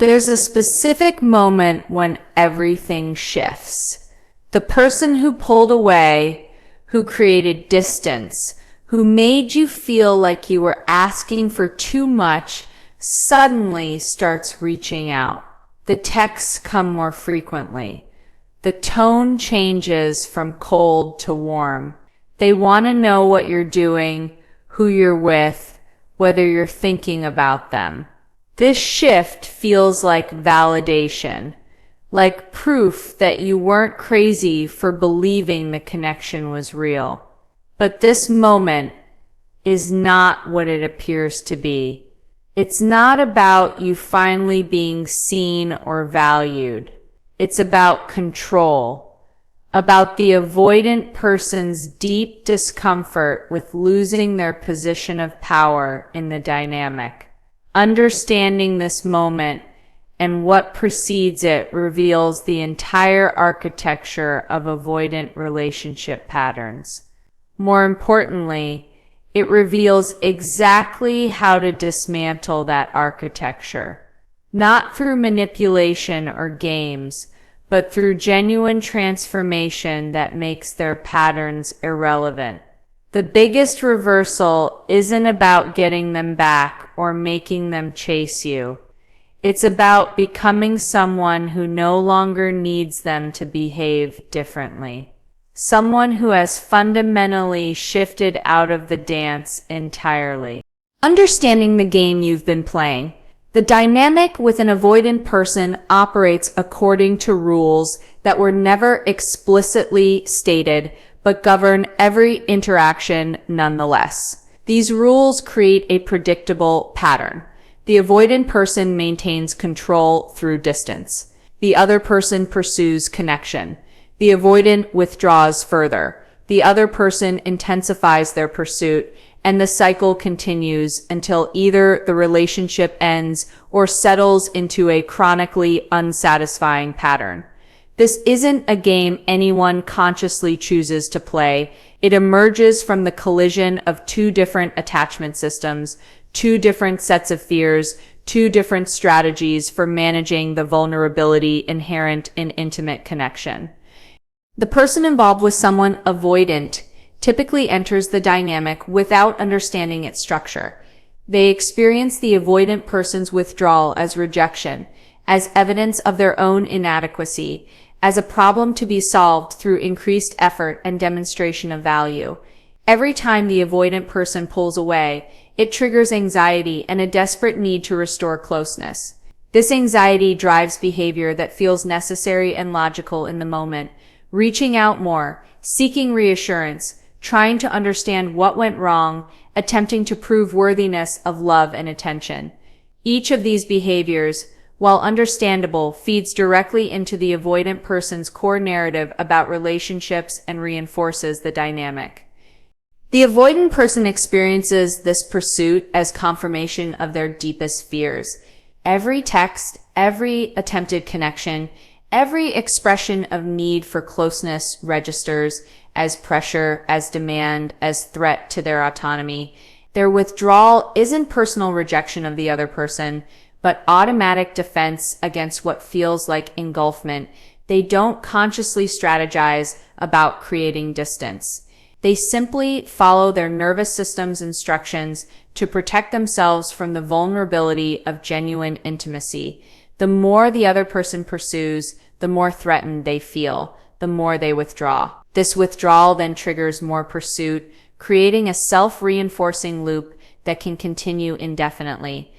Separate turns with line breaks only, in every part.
There's a specific moment when everything shifts. The person who pulled away, who created distance, who made you feel like you were asking for too much, suddenly starts reaching out. The texts come more frequently. The tone changes from cold to warm. They want to know what you're doing, who you're with, whether you're thinking about them. This shift feels like validation, like proof that you weren't crazy for believing the connection was real. But this moment is not what it appears to be. It's not about you finally being seen or valued. It's about control, about the avoidant person's deep discomfort with losing their position of power in the dynamic. Understanding this moment and what precedes it reveals the entire architecture of avoidant relationship patterns. More importantly, it reveals exactly how to dismantle that architecture, not through manipulation or games, but through genuine transformation that makes their patterns irrelevant. The biggest reversal isn't about getting them back or making them chase you. It's about becoming someone who no longer needs them to behave differently. Someone who has fundamentally shifted out of the dance entirely. Understanding the game you've been playing. The dynamic with an avoidant person operates according to rules that were never explicitly stated, but govern every interaction nonetheless. These rules create a predictable pattern. The avoidant person maintains control through distance. The other person pursues connection. The avoidant withdraws further. The other person intensifies their pursuit, and the cycle continues until either the relationship ends or settles into a chronically unsatisfying pattern. This isn't a game anyone consciously chooses to play. It emerges from the collision of two different attachment systems, two different sets of fears, two different strategies for managing the vulnerability inherent in intimate connection. The person involved with someone avoidant typically enters the dynamic without understanding its structure. They experience the avoidant person's withdrawal as rejection, as evidence of their own inadequacy, as a problem to be solved through increased effort and demonstration of value. Every time the avoidant person pulls away, it triggers anxiety and a desperate need to restore closeness. This anxiety drives behavior that feels necessary and logical in the moment, reaching out more, seeking reassurance, trying to understand what went wrong, attempting to prove worthiness of love and attention. Each of these behaviors, while understandable, feeds directly into the avoidant person's core narrative about relationships and reinforces the dynamic. The avoidant person experiences this pursuit as confirmation of their deepest fears. Every text, every attempted connection, every expression of need for closeness registers as pressure, as demand, as threat to their autonomy. Their withdrawal isn't personal rejection of the other person, but automatic defense against what feels like engulfment. They don't consciously strategize about creating distance. They simply follow their nervous system's instructions to protect themselves from the vulnerability of genuine intimacy. The more the other person pursues, the more threatened they feel, the more they withdraw. This withdrawal then triggers more pursuit, creating a self-reinforcing loop that can continue indefinitely.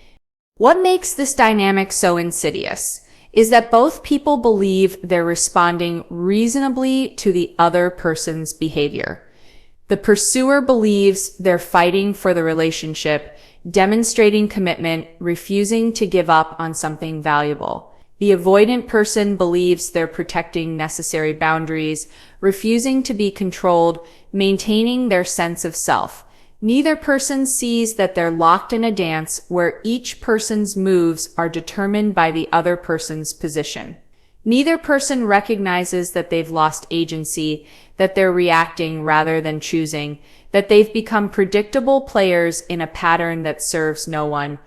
What makes this dynamic so insidious is that both people believe they're responding reasonably to the other person's behavior. The pursuer believes they're fighting for the relationship, demonstrating commitment, refusing to give up on something valuable. The avoidant person believes they're protecting necessary boundaries, refusing to be controlled, maintaining their sense of self. Neither person sees that they're locked in a dance where each person's moves are determined by the other person's position. Neither person recognizes that they've lost agency, that they're reacting rather than choosing, that they've become predictable players in a pattern that serves no one.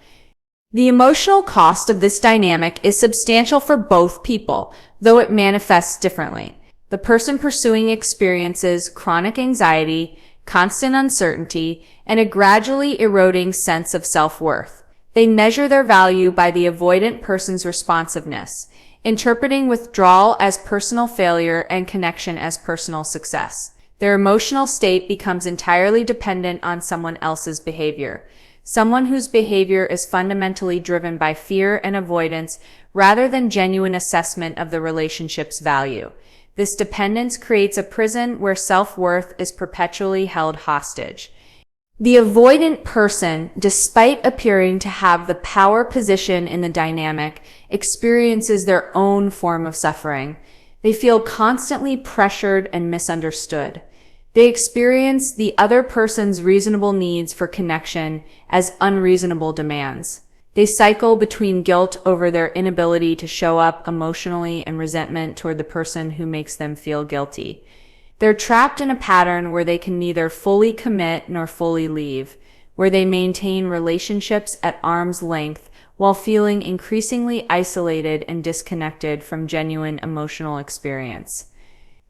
The emotional cost of this dynamic is substantial for both people, though it manifests differently. The person pursuing experiences chronic anxiety, constant uncertainty, and a gradually eroding sense of self-worth. They measure their value by the avoidant person's responsiveness, interpreting withdrawal as personal failure and connection as personal success. Their emotional state becomes entirely dependent on someone else's behavior. Someone whose behavior is fundamentally driven by fear and avoidance rather than genuine assessment of the relationship's value. This dependence creates a prison where self-worth is perpetually held hostage. The avoidant person, despite appearing to have the power position in the dynamic, experiences their own form of suffering. They feel constantly pressured and misunderstood. They experience the other person's reasonable needs for connection as unreasonable demands. They cycle between guilt over their inability to show up emotionally and resentment toward the person who makes them feel guilty. They're trapped in a pattern where they can neither fully commit nor fully leave, where they maintain relationships at arm's length while feeling increasingly isolated and disconnected from genuine emotional experience.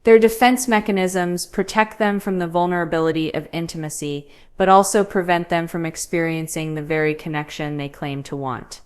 Their defense mechanisms protect them from the vulnerability of intimacy, but also prevent them from experiencing the very connection they claim to want.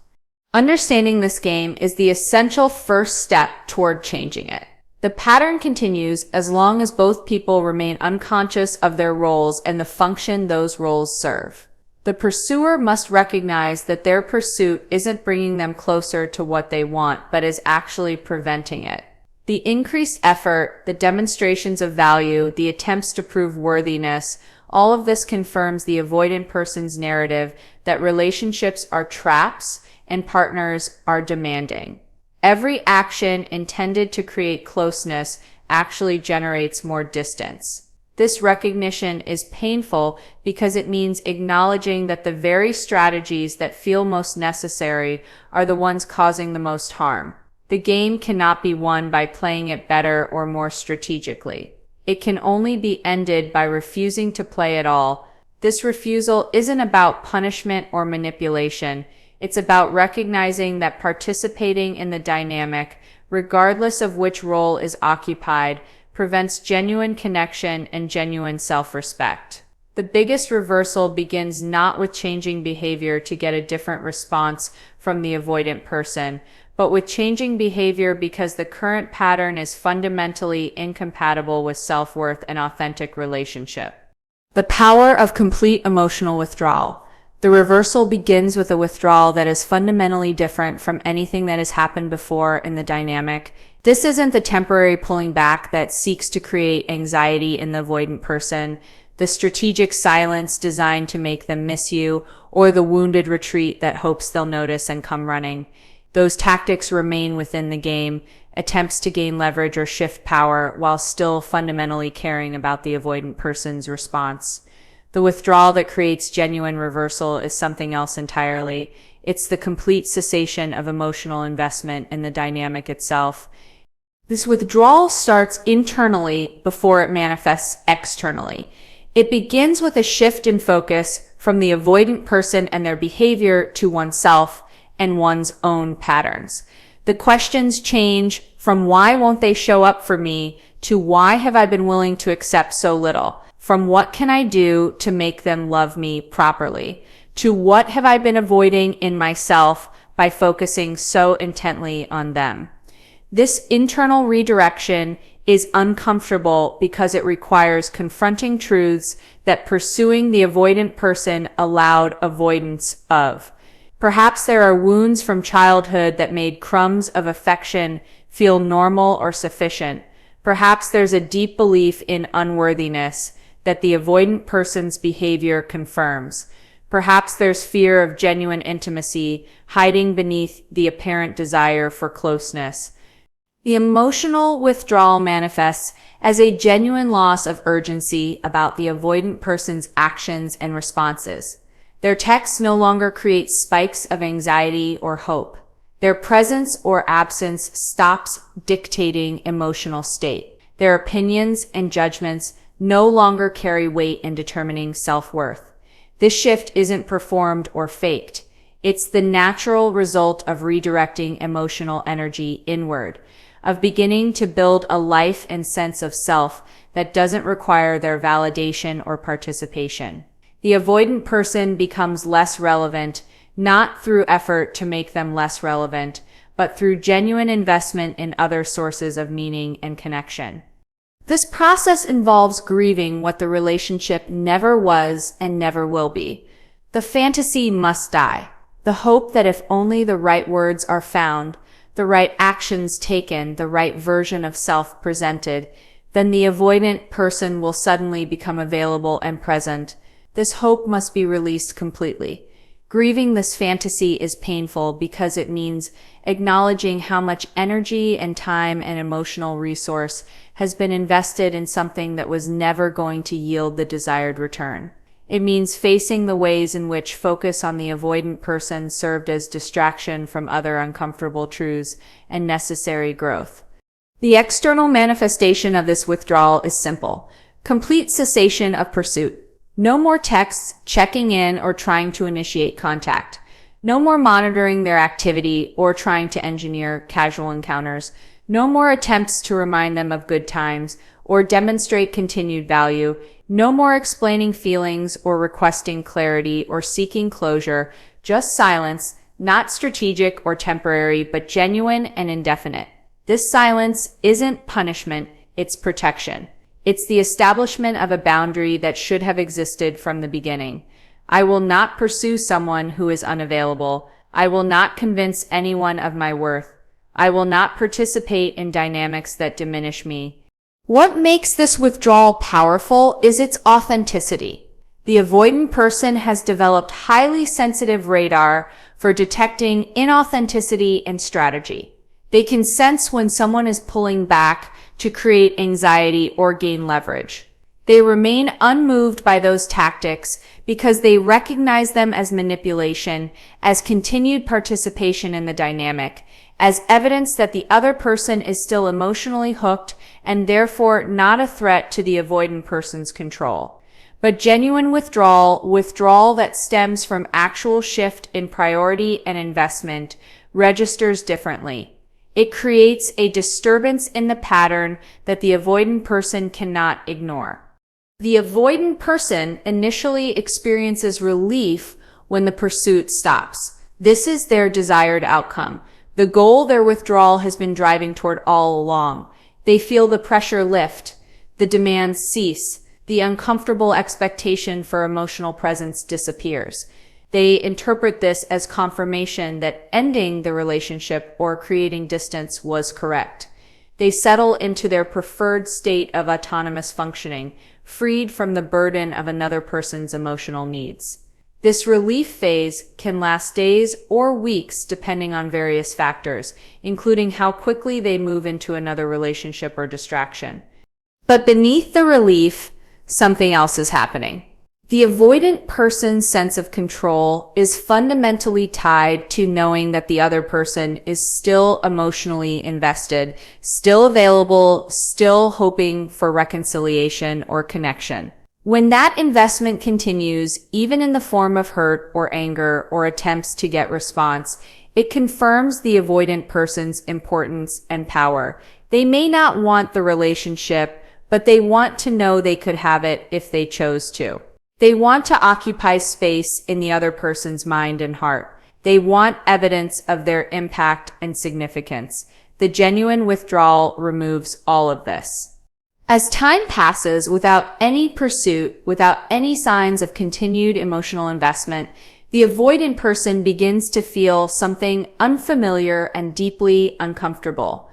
Understanding this game is the essential first step toward changing it. The pattern continues as long as both people remain unconscious of their roles and the function those roles serve. The pursuer must recognize that their pursuit isn't bringing them closer to what they want, but is actually preventing it. The increased effort, the demonstrations of value, the attempts to prove worthiness, all of this confirms the avoidant person's narrative that relationships are traps and partners are demanding. Every action intended to create closeness actually generates more distance. This recognition is painful because it means acknowledging that the very strategies that feel most necessary are the ones causing the most harm. The game cannot be won by playing it better or more strategically. It can only be ended by refusing to play at all. This refusal isn't about punishment or manipulation. It's about recognizing that participating in the dynamic, regardless of which role is occupied, prevents genuine connection and genuine self-respect. The biggest reversal begins not with changing behavior to get a different response from the avoidant person, but with changing behavior because the current pattern is fundamentally incompatible with self-worth and authentic relationship. The power of complete emotional withdrawal. The reversal begins with a withdrawal that is fundamentally different from anything that has happened before in the dynamic. This isn't the temporary pulling back that seeks to create anxiety in the avoidant person, the strategic silence designed to make them miss you, or the wounded retreat that hopes they'll notice and come running. Those tactics remain within the game, attempts to gain leverage or shift power while still fundamentally caring about the avoidant person's response. The withdrawal that creates genuine reversal is something else entirely. It's the complete cessation of emotional investment in the dynamic itself. This withdrawal starts internally before it manifests externally. It begins with a shift in focus from the avoidant person and their behavior to oneself and one's own patterns. The questions change from why won't they show up for me to why have I been willing to accept so little, from what can I do to make them love me properly, to what have I been avoiding in myself by focusing so intently on them. This internal redirection is uncomfortable because it requires confronting truths that pursuing the avoidant person allowed avoidance of. Perhaps there are wounds from childhood that made crumbs of affection feel normal or sufficient. Perhaps there's a deep belief in unworthiness that the avoidant person's behavior confirms. Perhaps there's fear of genuine intimacy hiding beneath the apparent desire for closeness. The emotional withdrawal manifests as a genuine loss of urgency about the avoidant person's actions and responses. Their text no longer creates spikes of anxiety or hope. Their presence or absence stops dictating emotional state. Their opinions and judgments no longer carry weight in determining self-worth. This shift isn't performed or faked. It's the natural result of redirecting emotional energy inward, of beginning to build a life and sense of self that doesn't require their validation or participation. The avoidant person becomes less relevant, not through effort to make them less relevant, but through genuine investment in other sources of meaning and connection. This process involves grieving what the relationship never was and never will be. The fantasy must die. The hope that if only the right words are found, the right actions taken, the right version of self presented, then the avoidant person will suddenly become available and present. This hope must be released completely. Grieving this fantasy is painful because it means acknowledging how much energy and time and emotional resource has been invested in something that was never going to yield the desired return. It means facing the ways in which focus on the avoidant person served as distraction from other uncomfortable truths and necessary growth. The external manifestation of this withdrawal is simple: complete cessation of pursuit. No more texts, checking in, or trying to initiate contact. No more monitoring their activity or trying to engineer casual encounters. No more attempts to remind them of good times or demonstrate continued value. No more explaining feelings or requesting clarity or seeking closure. Just silence, not strategic or temporary, but genuine and indefinite. This silence isn't punishment, it's protection. It's the establishment of a boundary that should have existed from the beginning. I will not pursue someone who is unavailable. I will not convince anyone of my worth. I will not participate in dynamics that diminish me. What makes this withdrawal powerful is its authenticity. The avoidant person has developed highly sensitive radar for detecting inauthenticity and strategy. They can sense when someone is pulling back to create anxiety or gain leverage. They remain unmoved by those tactics because they recognize them as manipulation, as continued participation in the dynamic, as evidence that the other person is still emotionally hooked and therefore not a threat to the avoidant person's control. But genuine withdrawal that stems from actual shift in priority and investment, registers differently. It creates a disturbance in the pattern that the avoidant person cannot ignore. The avoidant person initially experiences relief when the pursuit stops. This is their desired outcome, the goal their withdrawal has been driving toward all along. They feel the pressure lift, the demands cease, the uncomfortable expectation for emotional presence disappears. They interpret this as confirmation that ending the relationship or creating distance was correct. They settle into their preferred state of autonomous functioning, freed from the burden of another person's emotional needs. This relief phase can last days or weeks depending on various factors, including how quickly they move into another relationship or distraction. But beneath the relief, something else is happening. The avoidant person's sense of control is fundamentally tied to knowing that the other person is still emotionally invested, still available, still hoping for reconciliation or connection. When that investment continues, even in the form of hurt or anger or attempts to get response, it confirms the avoidant person's importance and power. They may not want the relationship, but they want to know they could have it if they chose to. They want to occupy space in the other person's mind and heart. They want evidence of their impact and significance. The genuine withdrawal removes all of this. As time passes without any pursuit, without any signs of continued emotional investment, the avoidant person begins to feel something unfamiliar and deeply uncomfortable.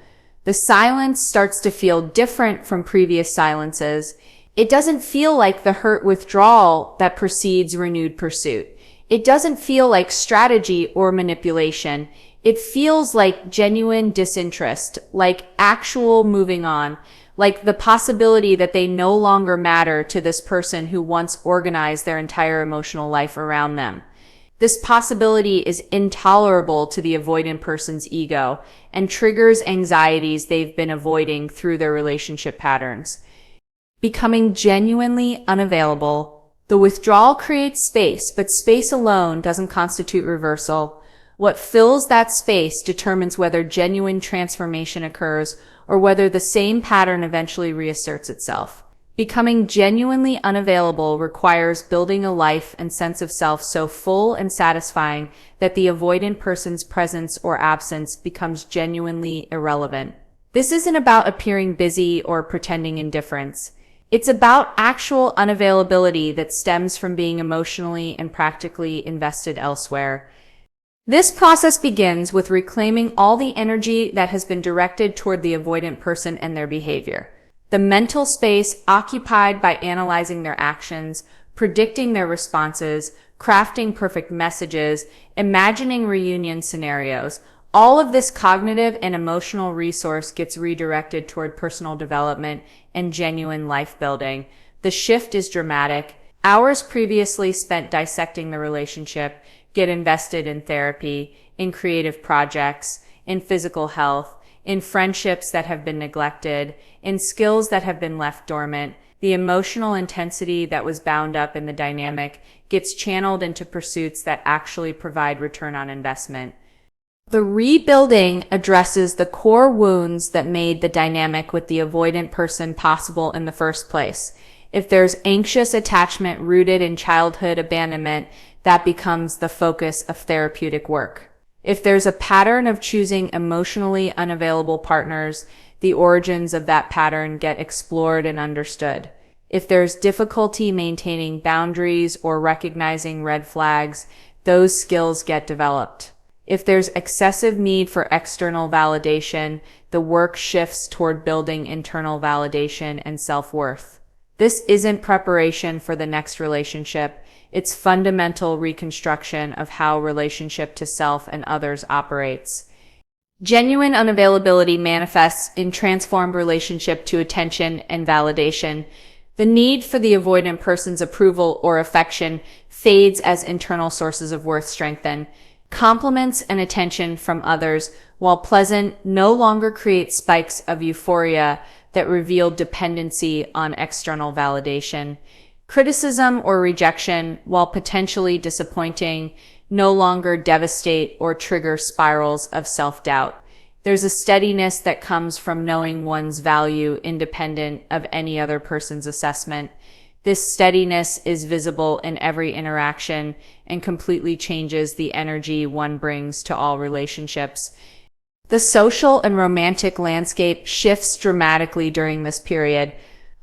The silence starts to feel different from previous silences. It doesn't feel like the hurt withdrawal that precedes renewed pursuit. It doesn't feel like strategy or manipulation. It feels like genuine disinterest, like actual moving on, like the possibility that they no longer matter to this person who once organized their entire emotional life around them. This possibility is intolerable to the avoidant person's ego and triggers anxieties they've been avoiding through their relationship patterns. Becoming genuinely unavailable, The withdrawal creates space, but space alone doesn't constitute reversal. What fills that space determines whether genuine transformation occurs or whether the same pattern eventually reasserts itself. Becoming genuinely unavailable requires building a life and sense of self so full and satisfying that the avoidant person's presence or absence becomes genuinely irrelevant. This isn't about appearing busy or pretending indifference. It's about actual unavailability that stems from being emotionally and practically invested elsewhere. This process begins with reclaiming all the energy that has been directed toward the avoidant person and their behavior. The mental space occupied by analyzing their actions, predicting their responses, crafting perfect messages, imagining reunion scenarios. All of this cognitive and emotional resource gets redirected toward personal development and genuine life building. The shift is dramatic. Hours previously spent dissecting the relationship get invested in therapy, in creative projects, in physical health, in friendships that have been neglected, in skills that have been left dormant. The emotional intensity that was bound up in the dynamic gets channeled into pursuits that actually provide return on investment. The rebuilding addresses the core wounds that made the dynamic with the avoidant person possible in the first place. If there's anxious attachment rooted in childhood abandonment, that becomes the focus of therapeutic work. If there's a pattern of choosing emotionally unavailable partners, the origins of that pattern get explored and understood. If there's difficulty maintaining boundaries or recognizing red flags, those skills get developed. If there's excessive need for external validation, the work shifts toward building internal validation and self-worth. This isn't preparation for the next relationship. It's fundamental reconstruction of how relationship to self and others operates. Genuine unavailability manifests in transformed relationship to attention and validation. The need for the avoidant person's approval or affection fades as internal sources of worth strengthen. Compliments and attention from others, while pleasant, no longer create spikes of euphoria that reveal dependency on external validation. Criticism or rejection, while potentially disappointing, no longer devastate or trigger spirals of self-doubt. There's a steadiness that comes from knowing one's value independent of any other person's assessment. This steadiness is visible in every interaction and completely changes the energy one brings to all relationships. The social and romantic landscape shifts dramatically during this period.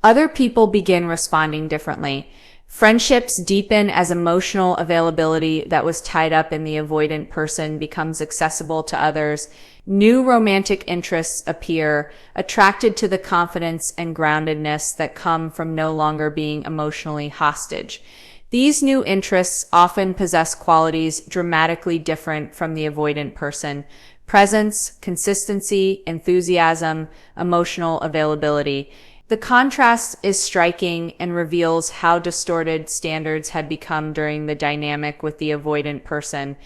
Other people begin responding differently. Friendships deepen as emotional availability that was tied up in the avoidant person becomes accessible to others. New romantic interests appear, attracted to the confidence and groundedness that come from no longer being emotionally hostage. These new interests often possess qualities dramatically different from the avoidant person: presence, consistency, enthusiasm, emotional availability. The contrast is striking and reveals how distorted standards had become during the dynamic with the avoidant person.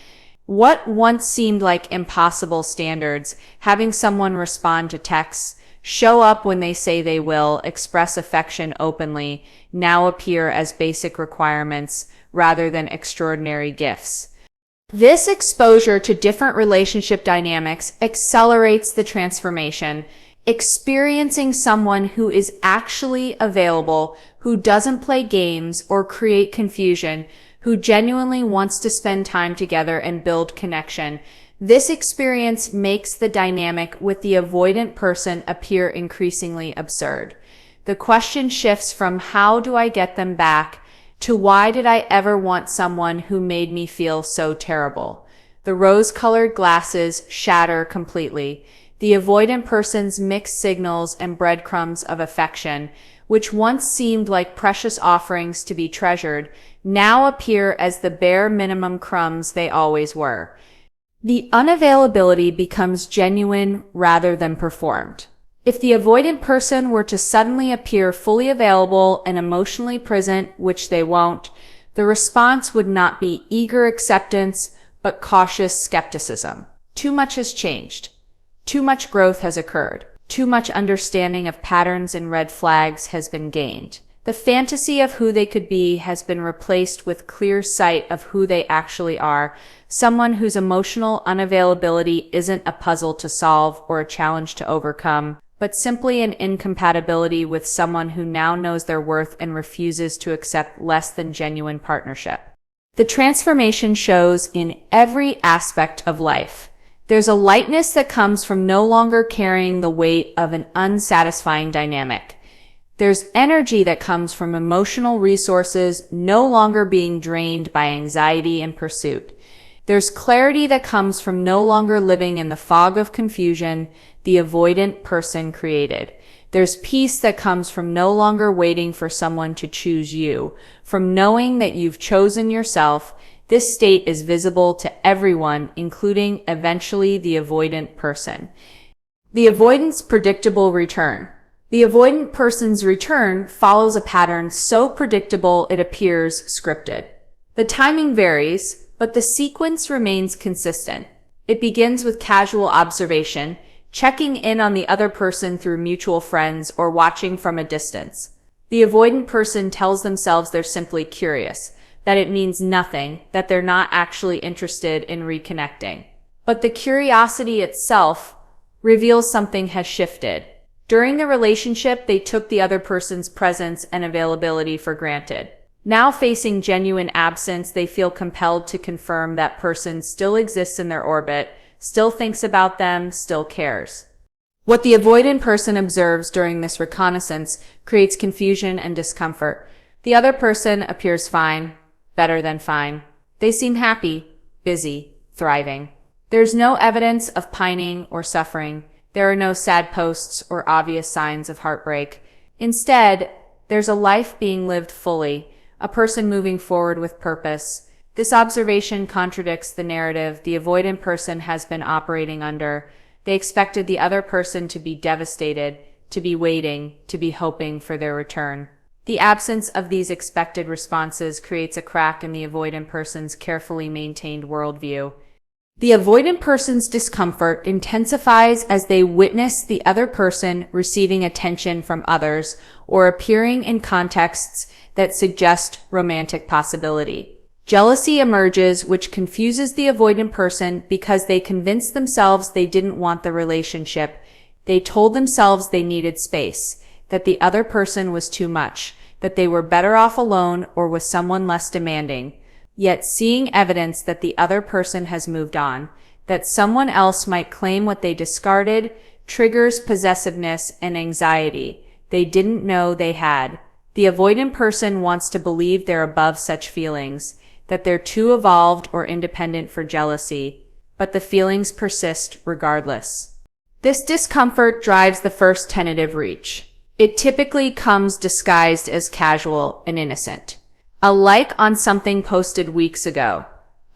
What once seemed like impossible standards, having someone respond to texts, show up when they say they will, express affection openly, now appear as basic requirements rather than extraordinary gifts. This exposure to different relationship dynamics accelerates the transformation. Experiencing someone who is actually available, who doesn't play games or create confusion, who genuinely wants to spend time together and build connection. This experience makes the dynamic with the avoidant person appear increasingly absurd. The question shifts from how do I get them back to why did I ever want someone who made me feel so terrible? The rose-colored glasses shatter completely. The avoidant person's mixed signals and breadcrumbs of affection, which once seemed like precious offerings to be treasured, now appear as the bare minimum crumbs they always were. The unavailability becomes genuine rather than performed. If the avoidant person were to suddenly appear fully available and emotionally present, which they won't, the response would not be eager acceptance, but cautious skepticism. Too much has changed. Too much growth has occurred. Too much understanding of patterns and red flags has been gained. The fantasy of who they could be has been replaced with clear sight of who they actually are, someone whose emotional unavailability isn't a puzzle to solve or a challenge to overcome, but simply an incompatibility with someone who now knows their worth and refuses to accept less than genuine partnership. The transformation shows in every aspect of life. There's a lightness that comes from no longer carrying the weight of an unsatisfying dynamic. There's energy that comes from emotional resources no longer being drained by anxiety and pursuit. There's clarity that comes from no longer living in the fog of confusion the avoidant person created. There's peace that comes from no longer waiting for someone to choose you, from knowing that you've chosen yourself. This state is visible to everyone, including eventually the avoidant person. The avoidant's predictable return. The avoidant person's return follows a pattern so predictable it appears scripted. The timing varies, but the sequence remains consistent. It begins with casual observation, checking in on the other person through mutual friends or watching from a distance. The avoidant person tells themselves they're simply curious, that it means nothing, that they're not actually interested in reconnecting. But the curiosity itself reveals something has shifted. During the relationship, they took the other person's presence and availability for granted. Now facing genuine absence, they feel compelled to confirm that person still exists in their orbit, still thinks about them, still cares. What the avoidant person observes during this reconnaissance creates confusion and discomfort. The other person appears fine, better than fine. They seem happy, busy, thriving. There's no evidence of pining or suffering. There are no sad posts or obvious signs of heartbreak. Instead, there's a life being lived fully, a person moving forward with purpose. This observation contradicts the narrative the avoidant person has been operating under. They expected the other person to be devastated, to be waiting, to be hoping for their return. The absence of these expected responses creates a crack in the avoidant person's carefully maintained worldview. The avoidant person's discomfort intensifies as they witness the other person receiving attention from others or appearing in contexts that suggest romantic possibility. Jealousy emerges, which confuses the avoidant person because they convinced themselves they didn't want the relationship. They told themselves they needed space, that the other person was too much, that they were better off alone or with someone less demanding. Yet seeing evidence that the other person has moved on, that someone else might claim what they discarded, triggers possessiveness and anxiety they didn't know they had. The avoidant person wants to believe they're above such feelings, that they're too evolved or independent for jealousy, but the feelings persist regardless. This discomfort drives the first tentative reach. It typically comes disguised as casual and innocent. A like on something posted weeks ago,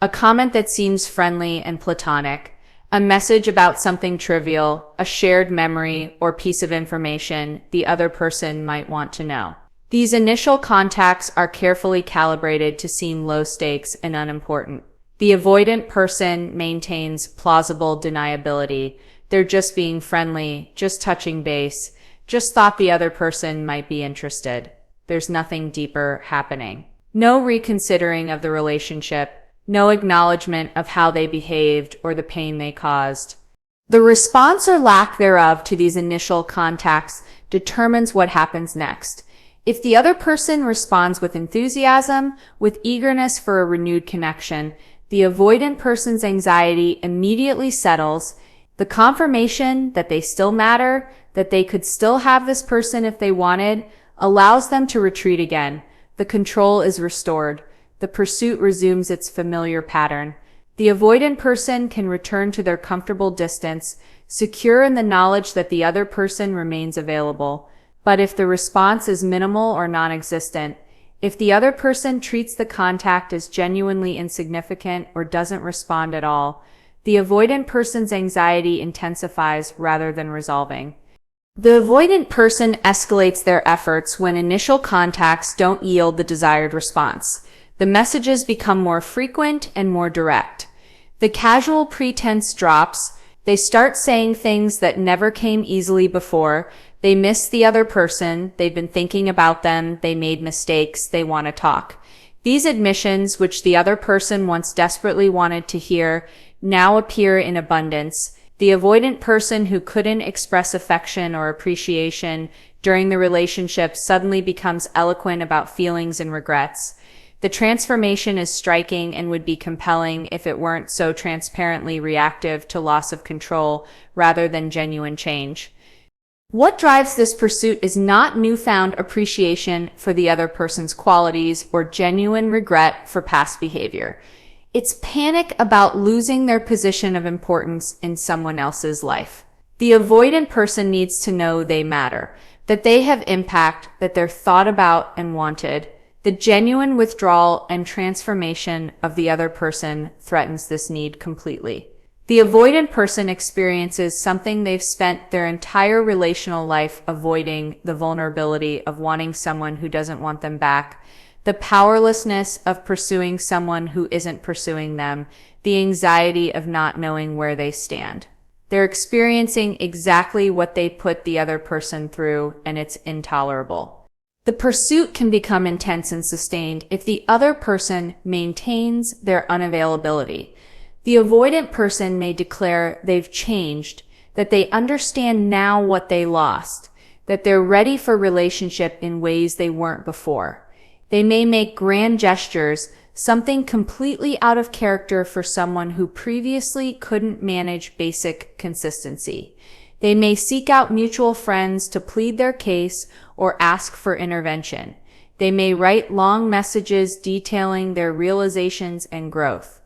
a comment that seems friendly and platonic, a message about something trivial, a shared memory or piece of information the other person might want to know. These initial contacts are carefully calibrated to seem low stakes and unimportant. The avoidant person maintains plausible deniability. They're just being friendly, just touching base, just thought the other person might be interested. There's nothing deeper happening. No reconsidering of the relationship, no acknowledgement of how they behaved or the pain they caused. The response or lack thereof to these initial contacts determines what happens next. If the other person responds with enthusiasm, with eagerness for a renewed connection, the avoidant person's anxiety immediately settles. The confirmation that they still matter, that they could still have this person if they wanted, allows them to retreat again. The control is restored. The pursuit resumes its familiar pattern. The avoidant person can return to their comfortable distance, secure in the knowledge that the other person remains available. But if the response is minimal or non-existent, if the other person treats the contact as genuinely insignificant or doesn't respond at all, the avoidant person's anxiety intensifies rather than resolving. The avoidant person escalates their efforts when initial contacts don't yield the desired response. The messages become more frequent and more direct. The casual pretense drops. They start saying things that never came easily before. They miss the other person. They've been thinking about them. They made mistakes. They want to talk. These admissions, which the other person once desperately wanted to hear, now appear in abundance. The avoidant person who couldn't express affection or appreciation during the relationship suddenly becomes eloquent about feelings and regrets. The transformation is striking and would be compelling if it weren't so transparently reactive to loss of control rather than genuine change. What drives this pursuit is not newfound appreciation for the other person's qualities or genuine regret for past behavior. It's panic about losing their position of importance in someone else's life. The avoidant person needs to know they matter, that they have impact, that they're thought about and wanted. The genuine withdrawal and transformation of the other person threatens this need completely. The avoidant person experiences something they've spent their entire relational life avoiding: the vulnerability of wanting someone who doesn't want them back, the powerlessness of pursuing someone who isn't pursuing them, the anxiety of not knowing where they stand. They're experiencing exactly what they put the other person through, and it's intolerable. The pursuit can become intense and sustained if the other person maintains their unavailability. The avoidant person may declare they've changed, that they understand now what they lost, that they're ready for relationship in ways they weren't before. They may make grand gestures, something completely out of character for someone who previously couldn't manage basic consistency. They may seek out mutual friends to plead their case or ask for intervention. They may write long messages detailing their realizations and growth.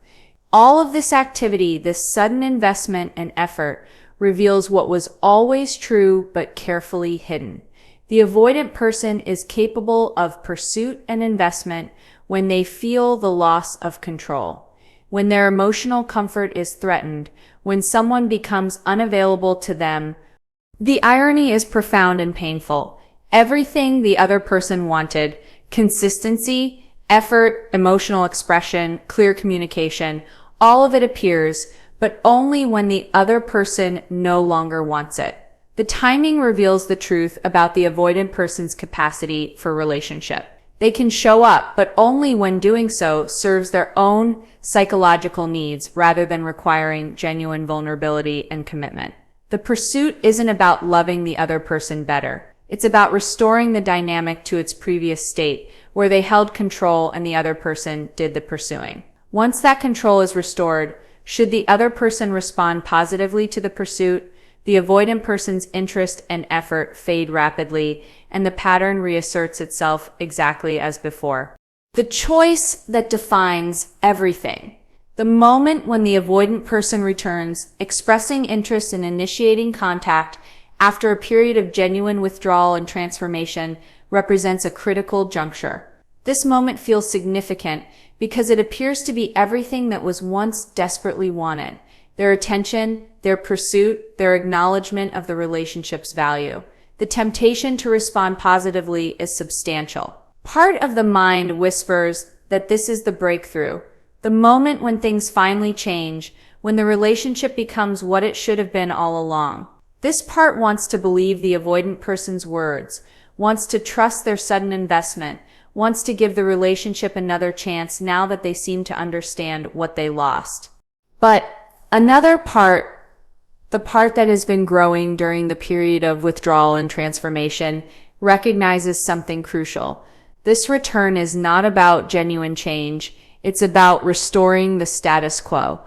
All of this activity, this sudden investment and effort, reveals what was always true but carefully hidden. The avoidant person is capable of pursuit and investment when they feel the loss of control, when their emotional comfort is threatened, when someone becomes unavailable to them. The irony is profound and painful. Everything the other person wanted, consistency, effort, emotional expression, clear communication, all of it appears, but only when the other person no longer wants it. The timing reveals the truth about the avoidant person's capacity for relationship. They can show up, but only when doing so serves their own psychological needs rather than requiring genuine vulnerability and commitment. The pursuit isn't about loving the other person better. It's about restoring the dynamic to its previous state, where they held control and the other person did the pursuing. Once that control is restored, should the other person respond positively to the pursuit, the avoidant person's interest and effort fade rapidly, and the pattern reasserts itself exactly as before. The choice that defines everything. The moment when the avoidant person returns, expressing interest and initiating contact after a period of genuine withdrawal and transformation, represents a critical juncture. This moment feels significant because it appears to be everything that was once desperately wanted: their attention, their pursuit, their acknowledgement of the relationship's value. The temptation to respond positively is substantial. Part of the mind whispers that this is the breakthrough, the moment when things finally change, when the relationship becomes what it should have been all along. This part wants to believe the avoidant person's words, wants to trust their sudden investment, wants to give the relationship another chance now that they seem to understand what they lost. But another part, the part that has been growing during the period of withdrawal and transformation, recognizes something crucial. This return is not about genuine change. It's about restoring the status quo.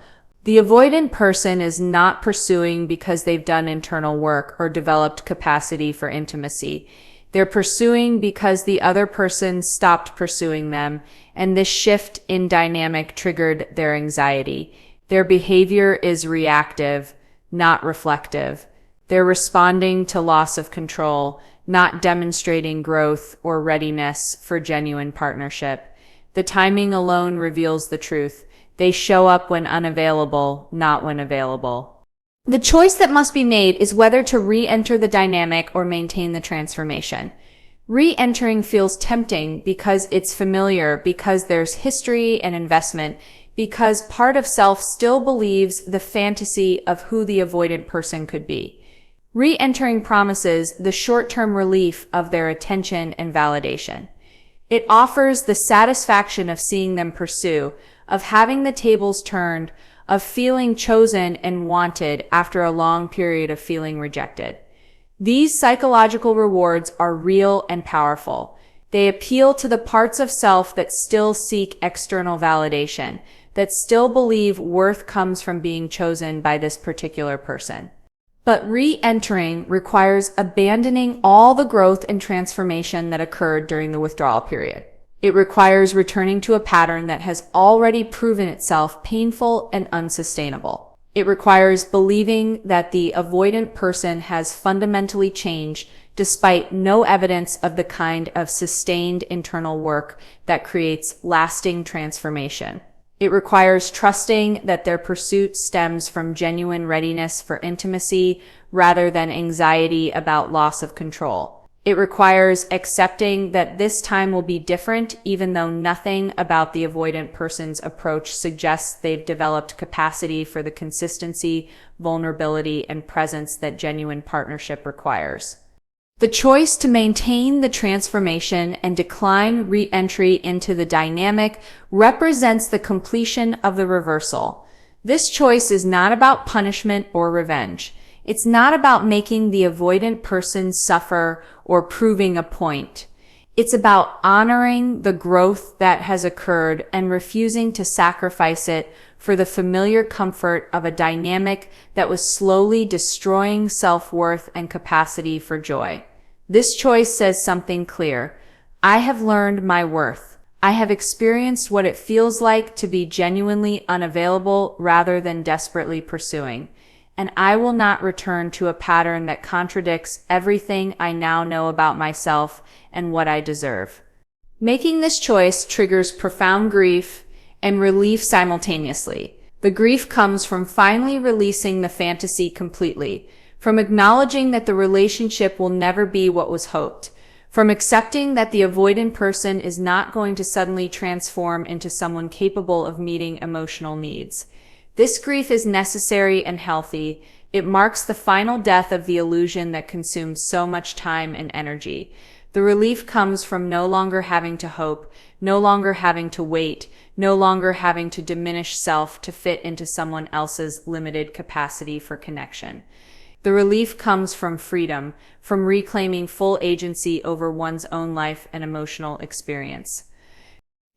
The avoidant person is not pursuing because they've done internal work or developed capacity for intimacy. They're pursuing because the other person stopped pursuing them, and this shift in dynamic triggered their anxiety. Their behavior is reactive, not reflective. They're responding to loss of control, not demonstrating growth or readiness for genuine partnership. The timing alone reveals the truth. They show up when unavailable, not when available. The choice that must be made is whether to re-enter the dynamic or maintain the transformation. Re-entering feels tempting because it's familiar, because there's history and investment, because part of self still believes the fantasy of who the avoidant person could be. Re-entering promises the short-term relief of their attention and validation. It offers the satisfaction of seeing them pursue, of having the tables turned, of feeling chosen and wanted after a long period of feeling rejected. These psychological rewards are real and powerful. They appeal to the parts of self that still seek external validation, that still believe worth comes from being chosen by this particular person. But re-entering requires abandoning all the growth and transformation that occurred during the withdrawal period. It requires returning to a pattern that has already proven itself painful and unsustainable. It requires believing that the avoidant person has fundamentally changed despite no evidence of the kind of sustained internal work that creates lasting transformation. It requires trusting that their pursuit stems from genuine readiness for intimacy rather than anxiety about loss of control. It requires accepting that this time will be different, even though nothing about the avoidant person's approach suggests they've developed capacity for the consistency, vulnerability, and presence that genuine partnership requires. The choice to maintain the transformation and decline re-entry into the dynamic represents the completion of the reversal. This choice is not about punishment or revenge. It's not about making the avoidant person suffer or proving a point. It's about honoring the growth that has occurred and refusing to sacrifice it for the familiar comfort of a dynamic that was slowly destroying self-worth and capacity for joy. This choice says something clear. I have learned my worth. I have experienced what it feels like to be genuinely unavailable rather than desperately pursuing. And I will not return to a pattern that contradicts everything I now know about myself and what I deserve. Making this choice triggers profound grief and relief simultaneously. The grief comes from finally releasing the fantasy completely, from acknowledging that the relationship will never be what was hoped, from accepting that the avoidant person is not going to suddenly transform into someone capable of meeting emotional needs. This grief is necessary and healthy. It marks the final death of the illusion that consumed so much time and energy. The relief comes from no longer having to hope, no longer having to wait, no longer having to diminish self to fit into someone else's limited capacity for connection. The relief comes from freedom, from reclaiming full agency over one's own life and emotional experience.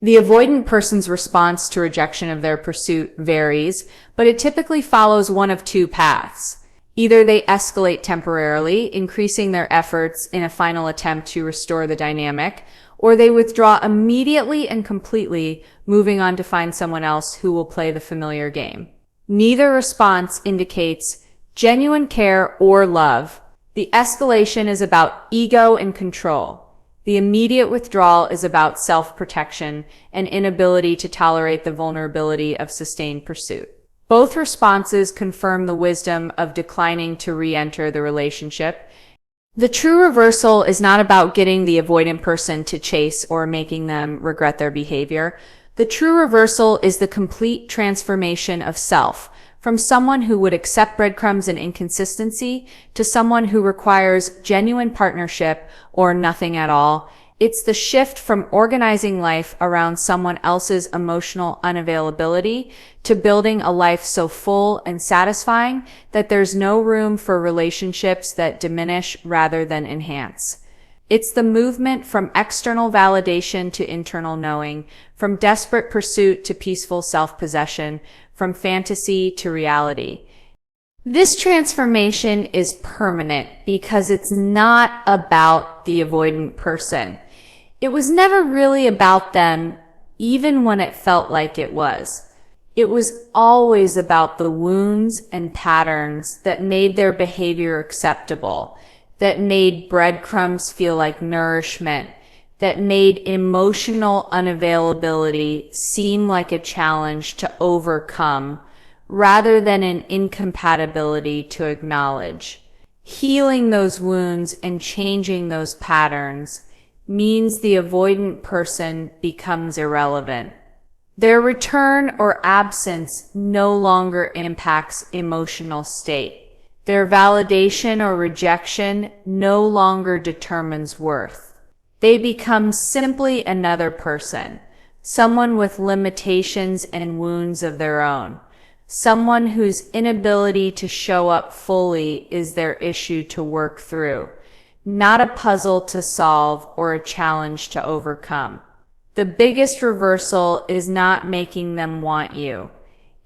The avoidant person's response to rejection of their pursuit varies, but it typically follows one of two paths. Either they escalate temporarily, increasing their efforts in a final attempt to restore the dynamic, or they withdraw immediately and completely, moving on to find someone else who will play the familiar game. Neither response indicates genuine care or love. The escalation is about ego and control. The immediate withdrawal is about self-protection and inability to tolerate the vulnerability of sustained pursuit. Both responses confirm the wisdom of declining to re-enter the relationship. The true reversal is not about getting the avoidant person to chase or making them regret their behavior. The true reversal is the complete transformation of self, from someone who would accept breadcrumbs and inconsistency to someone who requires genuine partnership or nothing at all. It's the shift from organizing life around someone else's emotional unavailability to building a life so full and satisfying that there's no room for relationships that diminish rather than enhance. It's the movement from external validation to internal knowing, from desperate pursuit to peaceful self-possession, from fantasy to reality. This transformation is permanent because it's not about the avoidant person. It was never really about them, even when it felt like it was. It was always about the wounds and patterns that made their behavior acceptable, that made breadcrumbs feel like nourishment, that made emotional unavailability seem like a challenge to overcome, rather than an incompatibility to acknowledge. Healing those wounds and changing those patterns means the avoidant person becomes irrelevant. Their return or absence no longer impacts emotional state. Their validation or rejection no longer determines worth. They become simply another person, someone with limitations and wounds of their own, someone whose inability to show up fully is their issue to work through, not a puzzle to solve or a challenge to overcome. The biggest reversal is not making them want you.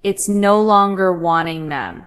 It's no longer wanting them.